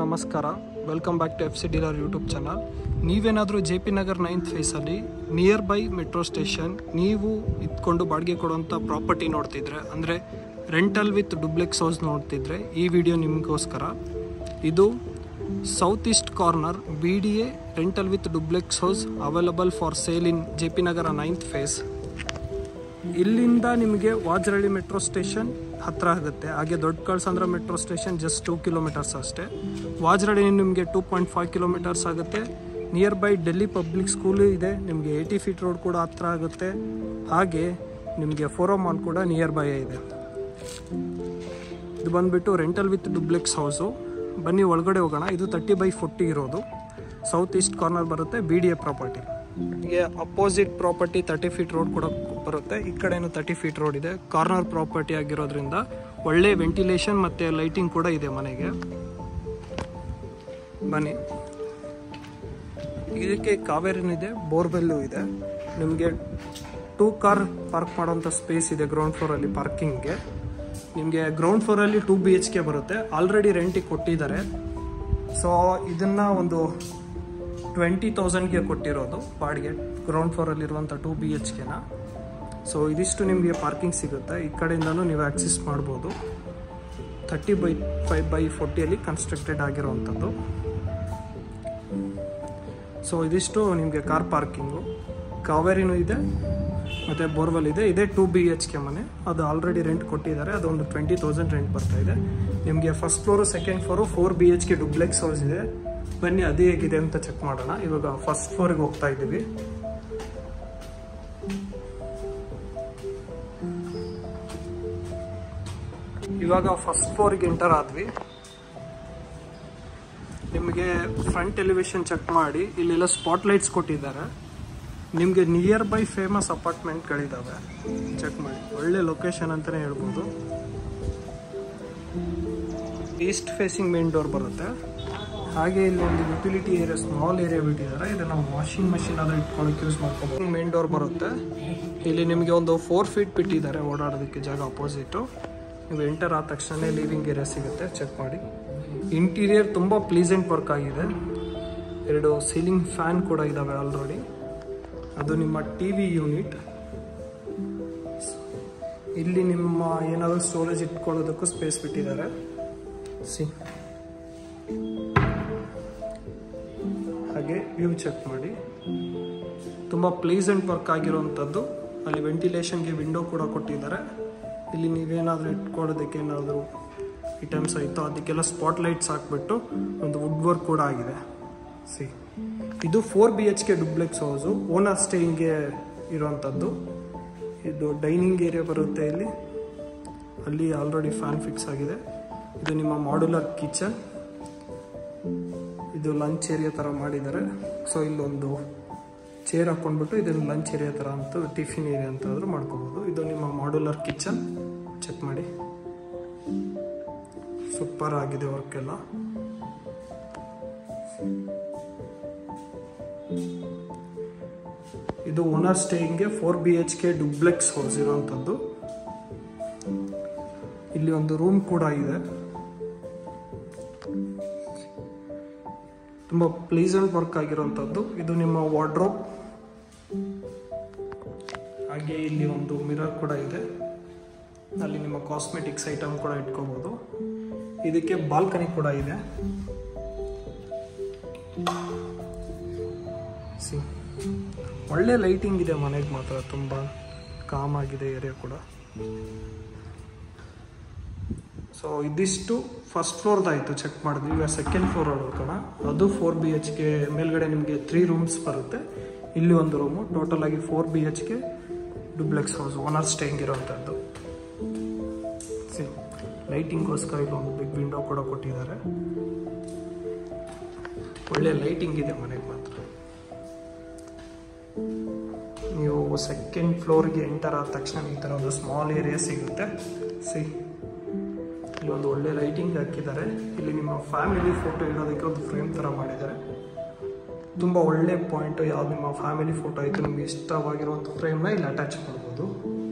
ನಮಸ್ಕಾರ, welcome back to F C dealer YouTube channel. ನೀವೇನಾದರೂ J P Nagar 9th ಫೇಸಲ್ಲಿ nearby metro station ನೀವು ಇದ್ಕೊಂಡು ಬಾಡಿಗೆ ಕೊಡುವಂಥ ಪ್ರಾಪರ್ಟಿ ನೋಡ್ತಿದ್ರೆ, ಅಂದರೆ ರೆಂಟಲ್ ವಿತ್ ಡುಪ್ಲೆಕ್ಸ್ ಹೌಸ್ ನೋಡ್ತಿದ್ರೆ, ಈ ವಿಡಿಯೋ ನಿಮಗೋಸ್ಕರ. ಇದು south east corner BDA rental with duplex house available for sale in J P Nagar 9th phase. ಇಲ್ಲಿಂದ ನಿಮಗೆ ವಾಜರಳ್ಳಿ ಮೆಟ್ರೋ ಸ್ಟೇಷನ್ ಹತ್ತಿರ ಆಗುತ್ತೆ. ಹಾಗೆ Doddakallasandra metro station just 2 kilometres ಅಷ್ಟೇ. ವಾಜರಳ್ಳಿ ನಿಮಗೆ 2.5 ಕಿಲೋಮೀಟರ್ಸ್ ಆಗುತ್ತೆ. Nearby Delhi public school ಇದೆ. ನಿಮಗೆ 80 ಫೀಟ್ ರೋಡ್ ಕೂಡ ಹತ್ತಿರ ಆಗುತ್ತೆ. ಹಾಗೆ ನಿಮಗೆ ಫೋರೋ ಮಾಲ್ ಕೂಡ ನಿಯರ್ ಬೈ ಇದೆ. ಇದು ಬಂದುಬಿಟ್ಟು ರೆಂಟಲ್ ವಿತ್ ಡುಪ್ಲೆಕ್ಸ್ ಹೌಸು. ಬನ್ನಿ ಒಳಗಡೆ ಹೋಗೋಣ. ಇದು 30/40 ಇರೋದು. ಸೌತ್ ಈಸ್ಟ್ ಕಾರ್ನರ್ ಬರುತ್ತೆ, BDA ಪ್ರಾಪರ್ಟಿ. ಹೀಗೆ ಅಪೋಸಿಟ್ ಪ್ರಾಪರ್ಟಿ 30 ಫೀಟ್ ರೋಡ್ ಕೂಡ ಬರುತ್ತೆ. ಈ ಕಡೆನೂ 30 ಫೀಟ್ ರೋಡ್ ಇದೆ. ಕಾರ್ನರ್ ಪ್ರಾಪರ್ಟಿ ಆಗಿರೋದ್ರಿಂದ ಒಳ್ಳೆ ವೆಂಟಿಲೇಷನ್ ಮತ್ತು ಲೈಟಿಂಗ್ ಕೂಡ ಇದೆ ಮನೆಗೆ. ಬನ್ನಿ, ಇದಕ್ಕೆ ಕಾವೇರಿನಿದೆ, ಬೋರ್ವೆಲ್ಲು ಇದೆ. ನಿಮಗೆ 2 ಕಾರ್ ಪಾರ್ಕ್ ಮಾಡೋಂಥ ಸ್ಪೇಸ್ ಇದೆ ಗ್ರೌಂಡ್ ಫ್ಲೋರಲ್ಲಿ ಪಾರ್ಕಿಂಗ್ಗೆ. ನಿಮಗೆ ಗ್ರೌಂಡ್ ಫ್ಲೋರಲ್ಲಿ 2 BHK ಬರುತ್ತೆ. ಆಲ್ರೆಡಿ ರೆಂಟಿಗೆ ಕೊಟ್ಟಿದ್ದಾರೆ. ಸೊ ಇದನ್ನು ಒಂದು 20,000ಗೆ ಕೊಟ್ಟಿರೋದು ಬಾಡಿಗೆ, ಗ್ರೌಂಡ್ ಫ್ಲೋರಲ್ಲಿರುವಂಥ 2 BHKನ. ಸೊ ಇದಿಷ್ಟು ನಿಮಗೆ ಪಾರ್ಕಿಂಗ್ ಸಿಗುತ್ತೆ. ಈ ಕಡೆಯಿಂದನೂ ನೀವು ಆಕ್ಸೆಸ್ ಮಾಡ್ಬೋದು. 30/5/40 ಕನ್ಸ್ಟ್ರಕ್ಟೆಡ್ ಆಗಿರೋವಂಥದ್ದು. ಸೊ ಇದಿಷ್ಟು ನಿಮಗೆ ಕಾರ್ ಪಾರ್ಕಿಂಗು. ಕಾವೇರಿನೂ ಇದೆ ಮತ್ತು ಬೋರ್ವೆಲ್ ಇದೆ. ಇದೇ 2 BHK ಮನೆ. ಅದು ಆಲ್ರೆಡಿ ರೆಂಟ್ ಕೊಟ್ಟಿದ್ದಾರೆ. ಅದೊಂದು 20,000 ರೆಂಟ್ ಬರ್ತಾ ಇದೆ. ನಿಮಗೆ first floor, second floor 4 BHK duplex house ಇದೆ. ಬನ್ನಿ ಅದು ಹೇಗಿದೆ ಅಂತ ಚೆಕ್ ಮಾಡೋಣ. ಇವಾಗ ಫಸ್ಟ್ ಫ್ಲೋರಿಗೆ ಹೋಗ್ತಾ ಇದ್ದೀವಿ. ಇವಾಗ ಫಸ್ಟ್ ಫ್ಲೋರಿಗೆ ಎಂಟರ್ ಆದ್ವಿ. ನಿಮಗೆ ಫ್ರಂಟ್ ಎಲಿವೇಶನ್ ಚೆಕ್ ಮಾಡಿ. ಇಲ್ಲೆಲ್ಲ ಸ್ಪಾಟ್ ಲೈಟ್ಸ್ ಕೊಟ್ಟಿದ್ದಾರೆ. ನಿಮಗೆ ನಿಯರ್ ಬೈ ಫೇಮಸ್ ಅಪಾರ್ಟ್ಮೆಂಟ್ಗಳಿದ್ದಾವೆ, ಚೆಕ್ ಮಾಡಿ. ಒಳ್ಳೆ ಲೊಕೇಶನ್ ಅಂತಲೇ ಹೇಳ್ಬೋದು. ಈಸ್ಟ್ ಫೇಸಿಂಗ್ ಮೇನ್ ಡೋರ್ ಬರುತ್ತೆ. ಹಾಗೆ ಇಲ್ಲಿ ಒಂದು ಯುಟಿಲಿಟಿ ಏರಿಯಾ, ಸ್ಮಾಲ್ ಏರಿಯಾ ಬಿಟ್ಟಿದ್ದಾರೆ. ಇದನ್ನು ವಾಷಿಂಗ್ ಮಷಿನ್ ಅದು ಇಟ್ಕೊಳ್ಳೋಕೆ ಯೂಸ್ ಮಾಡ್ಕೋಬೋದು. ಮೇನ್ ಡೋರ್ ಬರುತ್ತೆ. ಇಲ್ಲಿ ನಿಮಗೆ ಒಂದು 4 ಫೀಟ್ ಬಿಟ್ಟಿದ್ದಾರೆ ಓಡಾಡೋದಕ್ಕೆ ಜಾಗ ಅಪೋಸಿಟು. ನೀವು ಎಂಟರ್ ಆದ ತಕ್ಷಣ ಲಿವಿಂಗ್ ಏರಿಯಾ ಸಿಗುತ್ತೆ, ಚೆಕ್ ಮಾಡಿ. ಇಂಟೀರಿಯರ್ ತುಂಬ ಪ್ಲೀಸೆಂಟ್ ವರ್ಕ್ ಆಗಿದೆ. 2 ಸೀಲಿಂಗ್ ಫ್ಯಾನ್ ಕೂಡ ಇದ್ದಾವೆ ಆಲ್ರೆಡಿ. ಅದು ನಿಮ್ಮ TV ಯೂನಿಟ್. ಇಲ್ಲಿ ನಿಮ್ಮ ಏನಾದರೂ ಸ್ಟೋರೇಜ್ ಇಟ್ಕೊಳ್ಳೋದಕ್ಕೂ ಸ್ಪೇಸ್ ಬಿಟ್ಟಿದ್ದಾರೆ. ಹಾಗೆ ವ್ಯೂ ಚೆಕ್ ಮಾಡಿ. ತುಂಬ ಪ್ಲೀಸೆಂಟ್ ವರ್ಕ್ ಆಗಿರೋವಂಥದ್ದು. ಅಲ್ಲಿ ವೆಂಟಿಲೇಷನ್ಗೆ ವಿಂಡೋ ಕೂಡ ಕೊಟ್ಟಿದ್ದಾರೆ. ಇಲ್ಲಿ ನೀವೇನಾದರೂ ಇಟ್ಕೊಳ್ಳೋದಕ್ಕೆ ಏನಾದರೂ ಐಟಮ್ಸ್ ಆಯಿತು ಅದಕ್ಕೆಲ್ಲ ಸ್ಪಾಟ್ ಲೈಟ್ಸ್ ಹಾಕ್ಬಿಟ್ಟು ಒಂದು ವುಡ್ ವರ್ಕ್ ಕೂಡ ಆಗಿದೆ. ಇದು 4 BHK ಡುಪ್ಲೆಕ್ಸ್ ಹೌಸು. ಓನರ್ ಸ್ಟೇಯಿಂಗ್ಗೆ ಇರುವಂಥದ್ದು. ಇದು ಡೈನಿಂಗ್ ಏರಿಯಾ ಬರುತ್ತೆ. ಇಲ್ಲಿ ಅಲ್ಲಿ ಆಲ್ರೆಡಿ ಫ್ಯಾನ್ ಫಿಕ್ಸ್ ಆಗಿದೆ. ಇದು ನಿಮ್ಮ ಮಾಡ್ಯುಲರ್ ಕಿಚನ್. ಇದು ಲಂಚ್ ಏರಿಯಾ ಥರ ಮಾಡಿದ್ದಾರೆ. ಸೊ ಇಲ್ಲೊಂದು ಚೇರ್ ಹಾಕ್ಕೊಂಡ್ಬಿಟ್ಟು ಇದನ್ನು ಲಂಚ್ ಏರಿಯಾ ಥರ ಅಂತ, ಟಿಫಿನ್ ಏರಿಯಾ ಅಂತಾದರೂ ಮಾಡ್ಕೋಬೋದು. ಇದು ನಿಮ್ಮ ಮಾಡ್ಯುಲರ್ ಕಿಚನ್, ಚೆಕ್ ಮಾಡಿ. ಸೂಪರ್ ಆಗಿದೆ ವರ್ಕ್ ಎಲ್ಲ. ಇದು ಓನರ್ ಸ್ಟೇಯಿಂಗ್ಗೆ 4 BHK ಡುಪ್ಲೆಕ್ಸ್ ಹೌಸ್ ಇರೋವಂಥದ್ದು. ಇಲ್ಲಿ ಒಂದು ರೂಮ್ ಕೂಡ ಇದೆ. ತುಂಬ ಪ್ಲೀಸೆಂಟ್ ವರ್ಕ್ ಆಗಿರೋವಂಥದ್ದು. ಇದು ನಿಮ್ಮ ವಾರ್ಡ್ರೋಬ್. ಹಾಗೆ ಇಲ್ಲಿ ಒಂದು ಮಿರರ್ ಕೂಡ ಇದೆ. ಅಲ್ಲಿ ನಿಮ್ಮ ಕಾಸ್ಮೆಟಿಕ್ಸ್ ಐಟಮ್ ಕೂಡ ಇಟ್ಕೋಬೋದು. ಇದಕ್ಕೆ ಬಾಲ್ಕನಿ ಕೂಡ ಇದೆ. ಒಳ್ಳೆ ಲೈಟಿಂಗ್ ಇದೆ ಮನೆಗೆ ಮಾತ್ರ. ತುಂಬ ಕಾಮ್ ಆಗಿದೆ ಏರಿಯಾ ಕೂಡ. ಸೊ ಇದಿಷ್ಟು ಫಸ್ಟ್ ಫ್ಲೋರ್ದಾಯಿತು, ಚೆಕ್ ಮಾಡಿದ್ವಿ. ಈಗ ಸೆಕೆಂಡ್ ಫ್ಲೋರ್ ಹೋಗೋಣ. ಅದು 4 BHK. ಮೇಲ್ಗಡೆ ನಿಮಗೆ 3 ರೂಮ್ಸ್ ಬರುತ್ತೆ. ಇಲ್ಲಿ ಒಂದು ರೂಮು. ಟೋಟಲ್ ಆಗಿ 4 BHK duplex house, owner staying ಇರೋವಂಥದ್ದು. ಲೈಟಿಂಗ್ಗೋಸ್ಕರ ಇಲ್ಲೊಂದು ಬಿಗ್ ವಿಂಡೋ ಕೂಡ ಕೊಟ್ಟಿದ್ದಾರೆ. ಒಳ್ಳೆ ಲೈಟಿಂಗ್ ಇದೆ ಮನೆಗೆ ಮಾತ್ರ. ನೀವು ಸೆಕೆಂಡ್ ಫ್ಲೋರ್ಗೆ ಎಂಟರ್ ಆದ ತಕ್ಷಣ ಈ ಥರ ಒಂದು ಸ್ಮಾಲ್ ಏರಿಯಾ ಸಿಗುತ್ತೆ. ಇಲ್ಲಿ ಒಂದು ಒಳ್ಳೆ ಲೈಟಿಂಗ್ ಹಾಕಿದ್ದಾರೆ. ಇಲ್ಲಿ ನಿಮ್ಮ ಫ್ಯಾಮಿಲಿ ಫೋಟೋ ಇಡೋದಕ್ಕೆ ಒಂದು ಫ್ರೇಮ್ ಥರ ಮಾಡಿದ್ದಾರೆ. ತುಂಬ ಒಳ್ಳೆ ಪಾಯಿಂಟು. ಯಾವ್ದು ನಿಮ್ಮ ಫ್ಯಾಮಿಲಿ ಫೋಟೋ ಆಯಿತು, ನಿಮಗೆ ಇಷ್ಟವಾಗಿರುವಂಥ ಫ್ರೇಮ್ನ ಇಲ್ಲಿ ಅಟ್ಯಾಚ್ ಮಾಡ್ಬೋದು.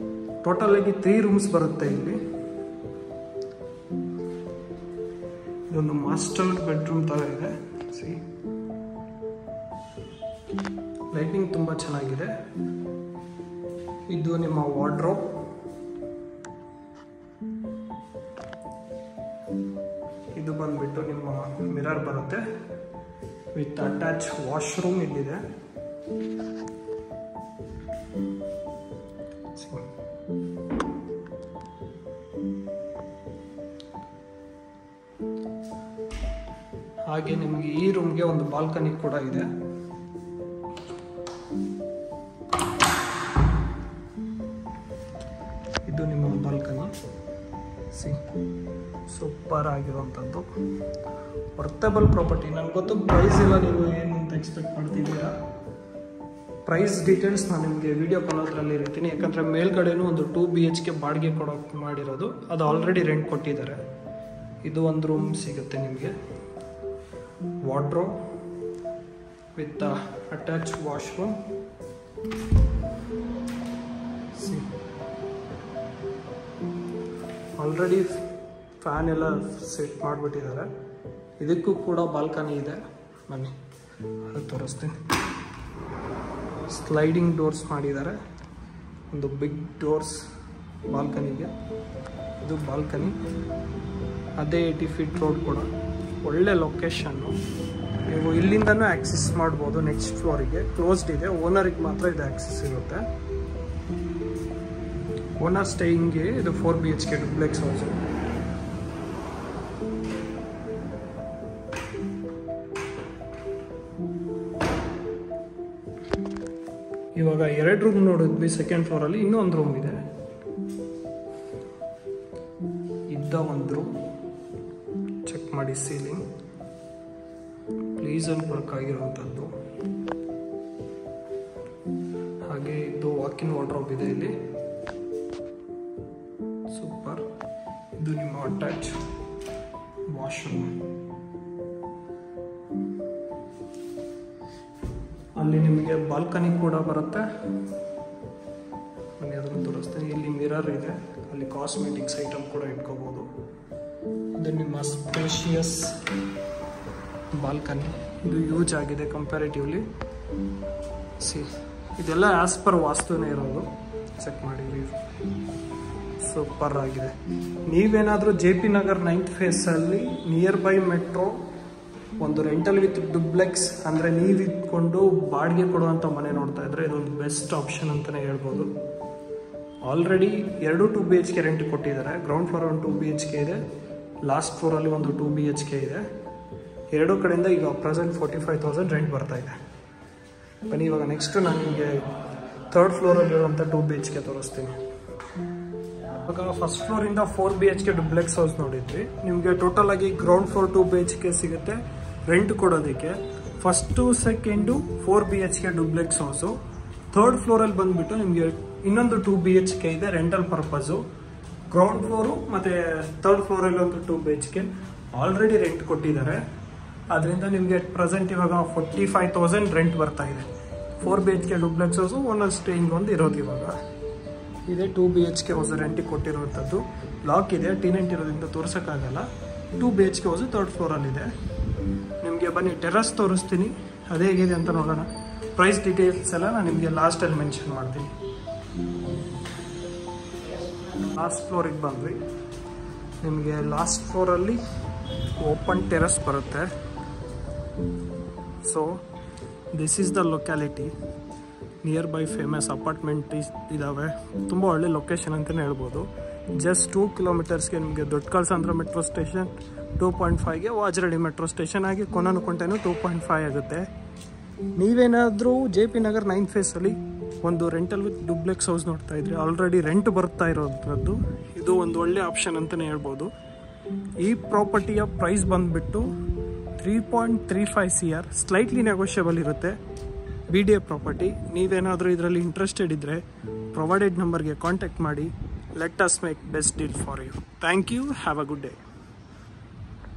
ಟೋಟಲ್ ಆಗಿ 3 ರೂಮ್ಸ್ ಬರುತ್ತೆ ಇಲ್ಲಿ. ಇದೊಂದು ಮಾಸ್ಟರ್ ಬೆಡ್ರೂಮ್ ಥರ ಇದೆ. ಸಿ, ಲೈಟಿಂಗ್ ತುಂಬ ಚೆನ್ನಾಗಿದೆ. ಇದು ನಿಮ್ಮ ವಾರ್ಡ್ರೋಬ್. ಇದು ಬಂದ್ಬಿಟ್ಟು ನಿಮ್ಮ ಮಿರರ್ ಬರುತ್ತೆ ವಿತ್ ಅಟ್ಯಾಚ್ ವಾಶ್ರೂಮ್ ಇಲ್ಲಿದೆ. ಹಾಗೆ ನಿಮಗೆ ಈ ರೂಮ್ಗೆ ಒಂದು ಬಾಲ್ಕನಿ ಕೂಡ ಇದೆ. ಇದು ನಿಮ್ಮ ಬಾಲ್ಕನಿ. ಸಿ, ಸೂಪರ್ ಆಗಿರುವಂಥದ್ದು, ವರ್ತಬಲ್ ಪ್ರಾಪರ್ಟಿ. ನನಗೆ ಗೊತ್ತು ಪ್ರೈಸ್ ಎಲ್ಲ ನೀವು ಏನು ಅಂತ ಎಕ್ಸ್ಪೆಕ್ಟ್ ಮಾಡ್ತಿದ್ದೀರಾ. ಪ್ರೈಸ್ ಡೀಟೇಲ್ಸ್ ನಾನು ನಿಮಗೆ ವಿಡಿಯೋ ಕಾಲೋದ್ರಲ್ಲಿ ಇರ್ತೀನಿ. ಯಾಕಂದರೆ ಮೇಲ್ಗಡೆನೂ ಒಂದು 2 BHK ಬಾಡಿಗೆ ಕೊಡೋಕೆ ಮಾಡಿರೋದು, ಅದು ಆಲ್ರೆಡಿ ರೆಂಟ್ ಕೊಟ್ಟಿದ್ದಾರೆ. ಇದು ಒಂದು ರೂಮ್ ಸಿಗುತ್ತೆ ನಿಮಗೆ, wardrobe with attach washroom. C, already fan ಎಲ್ಲ ಸೆಟ್ ಮಾಡಿಬಿಟ್ಟಿದ್ದಾರೆ. ಇದಕ್ಕೂ ಕೂಡ ಬಾಲ್ಕನಿ ಇದೆ, ಬನ್ನಿ ಅದು ತೋರಿಸ್ತೀನಿ. ಸ್ಲೈಡಿಂಗ್ ಡೋರ್ಸ್ ಮಾಡಿದ್ದಾರೆ, ಒಂದು ಬಿಗ್ ಡೋರ್ಸ್ ಬಾಲ್ಕನಿಗೆ. ಇದು ಬಾಲ್ಕನಿ, ಅದೇ 80 ಫೀಟ್ ರೋಡ್ ಕೂಡ ಒಳ್ಳೆ ಲೊಕೇಶನ್ನು. ನೀವು ಇಲ್ಲಿಂದನೂ ಆಕ್ಸೆಸ್ ಮಾಡ್ಬೋದು ನೆಕ್ಸ್ಟ್ ಫ್ಲೋರಿಗೆ. ಕ್ಲೋಸ್ಡ್ ಇದೆ, ಓನರಿಗೆ ಮಾತ್ರ ಇದು ಆಕ್ಸೆಸ್ ಇರುತ್ತೆ. ಓನರ್ ಸ್ಟೇಯಿಂಗ್ಗೆ ಇದು 4 BHK ಡುಪ್ಲೆಕ್ಸ್ ಹೌಸು. ಇವಾಗ 2 ರೂಮ್ ನೋಡಿದ್ವಿ ಸೆಕೆಂಡ್ ಫ್ಲೋರಲ್ಲಿ. ಇನ್ನೂ ಒಂದು ರೂಮ್ ಇದೆ, ಇದ್ದ ಒಂದು ರೂಮ್. ಚೆಕ್ ಮಾಡಿ, ಸೀಲಿಂಗ್ ಪ್ಲೀಸೆಂಟ್ ವರ್ಕ್ ಆಗಿರುವಂಥದ್ದು. ಹಾಗೆ ಇದು ವಾಕಿನ್ ವಾರ್ಡ್ರೋಬ್ ಇದೆ ಇಲ್ಲಿ, ಸೂಪರ್. ಇದು ನಿಮ್ಮ ಅಟ್ಯಾಚ್ ವಾಶ್ರೂಮ್. ಅಲ್ಲಿ ನಿಮಗೆ ಬಾಲ್ಕನಿ ಕೂಡ ಬರುತ್ತೆ. ನಾನು ಅದನ್ನು ತೋರಿಸ್ತೀನಿ. ಇಲ್ಲಿ ಮಿರರ್ ಇದೆ, ಅಲ್ಲಿ ಕಾಸ್ಮೆಟಿಕ್ಸ್ ಐಟಮ್ ಕೂಡ ಇಟ್ಕೋಬೋದು. ಇದು ನಿಮ್ಮ ಸ್ಪೇಷಿಯಸ್ ಬಾಲ್ಕನಿ. ಇದು ಯೂಜ್ ಆಗಿದೆ ಕಂಪ್ಯಾರಿಟಿವ್ಲಿ. ಸಿ, ಇದೆಲ್ಲ ಆಸ್ ಪರ್ ವಾಸ್ತುನೇ ಇರೋದು. ಚೆಕ್ ಮಾಡಿ, ಸೂಪರ್ ಆಗಿದೆ. ನೀವೇನಾದರೂ JP ನಗರ್ 9th ಫೇಸಲ್ಲಿ ನಿಯರ್ ಬೈ ಮೆಟ್ರೋ ಒಂದು ರೆಂಟಲ್ ವಿತ್ ಡುಪ್ಲೆಕ್ಸ್ ಅಂದರೆ ನೀವು ಇಟ್ಕೊಂಡು ಬಾಡಿಗೆ ಕೊಡುವಂಥ ಮನೆ ನೋಡ್ತಾ ಇದ್ರೆ ಇದೊಂದು ಬೆಸ್ಟ್ ಆಪ್ಷನ್ ಅಂತಲೇ ಹೇಳ್ಬೋದು. ಆಲ್ರೆಡಿ 2 BHK ರೆಂಟ್ ಕೊಟ್ಟಿದ್ದಾರೆ. ಗ್ರೌಂಡ್ ಫ್ಲೋರ್ ಒಂದು 2 BHK ಇದೆ, ಲಾಸ್ಟ್ ಫ್ಲೋರಲ್ಲಿ ಒಂದು 2 BHK ಇದೆ. 2 ಕಡೆಯಿಂದ ಈಗ ಪ್ರೆಸೆಂಟ್ 45,000 ರೆಂಟ್ ಬರ್ತಾ ಇದೆ. ಬನ್ನಿ ಇವಾಗ ನೆಕ್ಸ್ಟ್ ನಾನು ನಿಮಗೆ 3rd ಫ್ಲೋರಲ್ಲಿರುವಂಥ 2 BHK ತೋರಿಸ್ತೀನಿ. ಇವಾಗ ಫಸ್ಟ್ ಫ್ಲೋರಿಂದ 4 BHK ಡುಪ್ಲೆಕ್ಸ್ ಹೌಸ್ ನೋಡಿದ್ವಿ. ನಿಮಗೆ ಟೋಟಲ್ ಆಗಿ ಗ್ರೌಂಡ್ ಫ್ಲೋರ್ 2 BHK ಸಿಗುತ್ತೆ ರೆಂಟ್ ಕೊಡೋದಕ್ಕೆ. First second 4 BHK duplex house. 3rd ಫ್ಲೋರಲ್ಲಿ ಬಂದುಬಿಟ್ಟು ನಿಮಗೆ ಇನ್ನೊಂದು 2 BHK ಇದೆ ರೆಂಟಲ್ ಪರ್ಪಸ್ಸು. ಗ್ರೌಂಡ್ ಫ್ಲೋರು ಮತ್ತು 3rd ಫ್ಲೋರಲ್ಲಿ ಒಂದು 2 BHK ಆಲ್ರೆಡಿ ರೆಂಟ್ ಕೊಟ್ಟಿದ್ದಾರೆ. ಅದರಿಂದ ನಿಮಗೆ ಪ್ರೆಸೆಂಟ್ ಇವಾಗ 45,000 ರೆಂಟ್ ಬರ್ತಾ ಇದೆ. 4 BHK duplex house, owner staying ಒಂದು ಇರೋದು. ಇವಾಗ ಇದೆ 2 BHK ಹೌಸ್ ರೆಂಟಿಗೆ ಕೊಟ್ಟಿರುವಂಥದ್ದು. ಲಾಕ್ ಇದೆ, ಟೆನೆಂಟ್ ಇರೋದ್ರಿಂದ ತೋರ್ಸೋಕ್ಕಾಗಲ್ಲ. 2 BHK ಹೌಸು 3rd ಫ್ಲೋರಲ್ಲಿದೆ. ನಿಮಗೆ ಬನ್ನಿ ಟೆರಸ್ ತೋರಿಸ್ತೀನಿ, ಅದೇ ಹೇಗಿದೆ ಅಂತ ನೋಡೋಣ. ಪ್ರೈಸ್ ಡೀಟೇಲ್ಸ್ ಎಲ್ಲ ನಾನು ನಿಮಗೆ ಲಾಸ್ಟಲ್ಲಿ ಮೆನ್ಷನ್ ಮಾಡ್ತೀನಿ. ಲಾಸ್ಟ್ ಫ್ಲೋರಿಗೆ ಬಂದ್ವಿ. ನಿಮಗೆ ಲಾಸ್ಟ್ ಫ್ಲೋರಲ್ಲಿ ಓಪನ್ ಟೆರಸ್ ಬರುತ್ತೆ. So this is the locality. Near by famous apartment ಇದ್ದಾವೆ. ತುಂಬ ಒಳ್ಳೆ ಲೊಕೇಶನ್ ಅಂತಲೇ ಹೇಳ್ಬೋದು. ಜಸ್ಟ್ 2 ಕಿಲೋಮೀಟರ್ಸ್ಗೆ ನಿಮಗೆ ದೊಡ್ಡ ಕಳಸಂದ್ರ ಮೆಟ್ರೋ ಸ್ಟೇಷನ್, 2.5ಗೆ ವಾಜರಡಿ ಮೆಟ್ರೋ ಸ್ಟೇಷನ್, ಆಗಿ ಕೊನನುಕುಂಟೆನೂ 2.5 ಆಗುತ್ತೆ. ನೀವೇನಾದರೂ JP ನಗರ್ 9th ಫೇಸಲ್ಲಿ ಒಂದು ರೆಂಟಲ್ ವಿತ್ ಡುಪ್ಲೆಕ್ಸ್ ಹೌಸ್ ನೋಡ್ತಾ ಇದ್ರೆ ಆಲ್ರೆಡಿ ರೆಂಟ್ ಬರ್ತಾ ಇರೋದ್ರದ್ದು ಇದು ಒಂದು ಒಳ್ಳೆ ಆಪ್ಷನ್ ಅಂತಲೇ ಹೇಳ್ಬೋದು. ಈ ಪ್ರಾಪರ್ಟಿಯ ಪ್ರೈಸ್ ಬಂದುಬಿಟ್ಟು 3.35 CR, ಸ್ಲೈಟ್ಲಿ ನೆಗೋಷಿಯಬಲ್ ಇರುತ್ತೆ. BDA property. ನೀವೇನಾದರೂ ಇದರಲ್ಲಿ ಇಂಟ್ರೆಸ್ಟೆಡ್ ಇದ್ದರೆ ಪ್ರೊವೈಡೆಡ್ ನಂಬರ್ಗೆ ಕಾಂಟ್ಯಾಕ್ಟ್ ಮಾಡಿ. Let us make best deal for you. Thank you. Have a good day.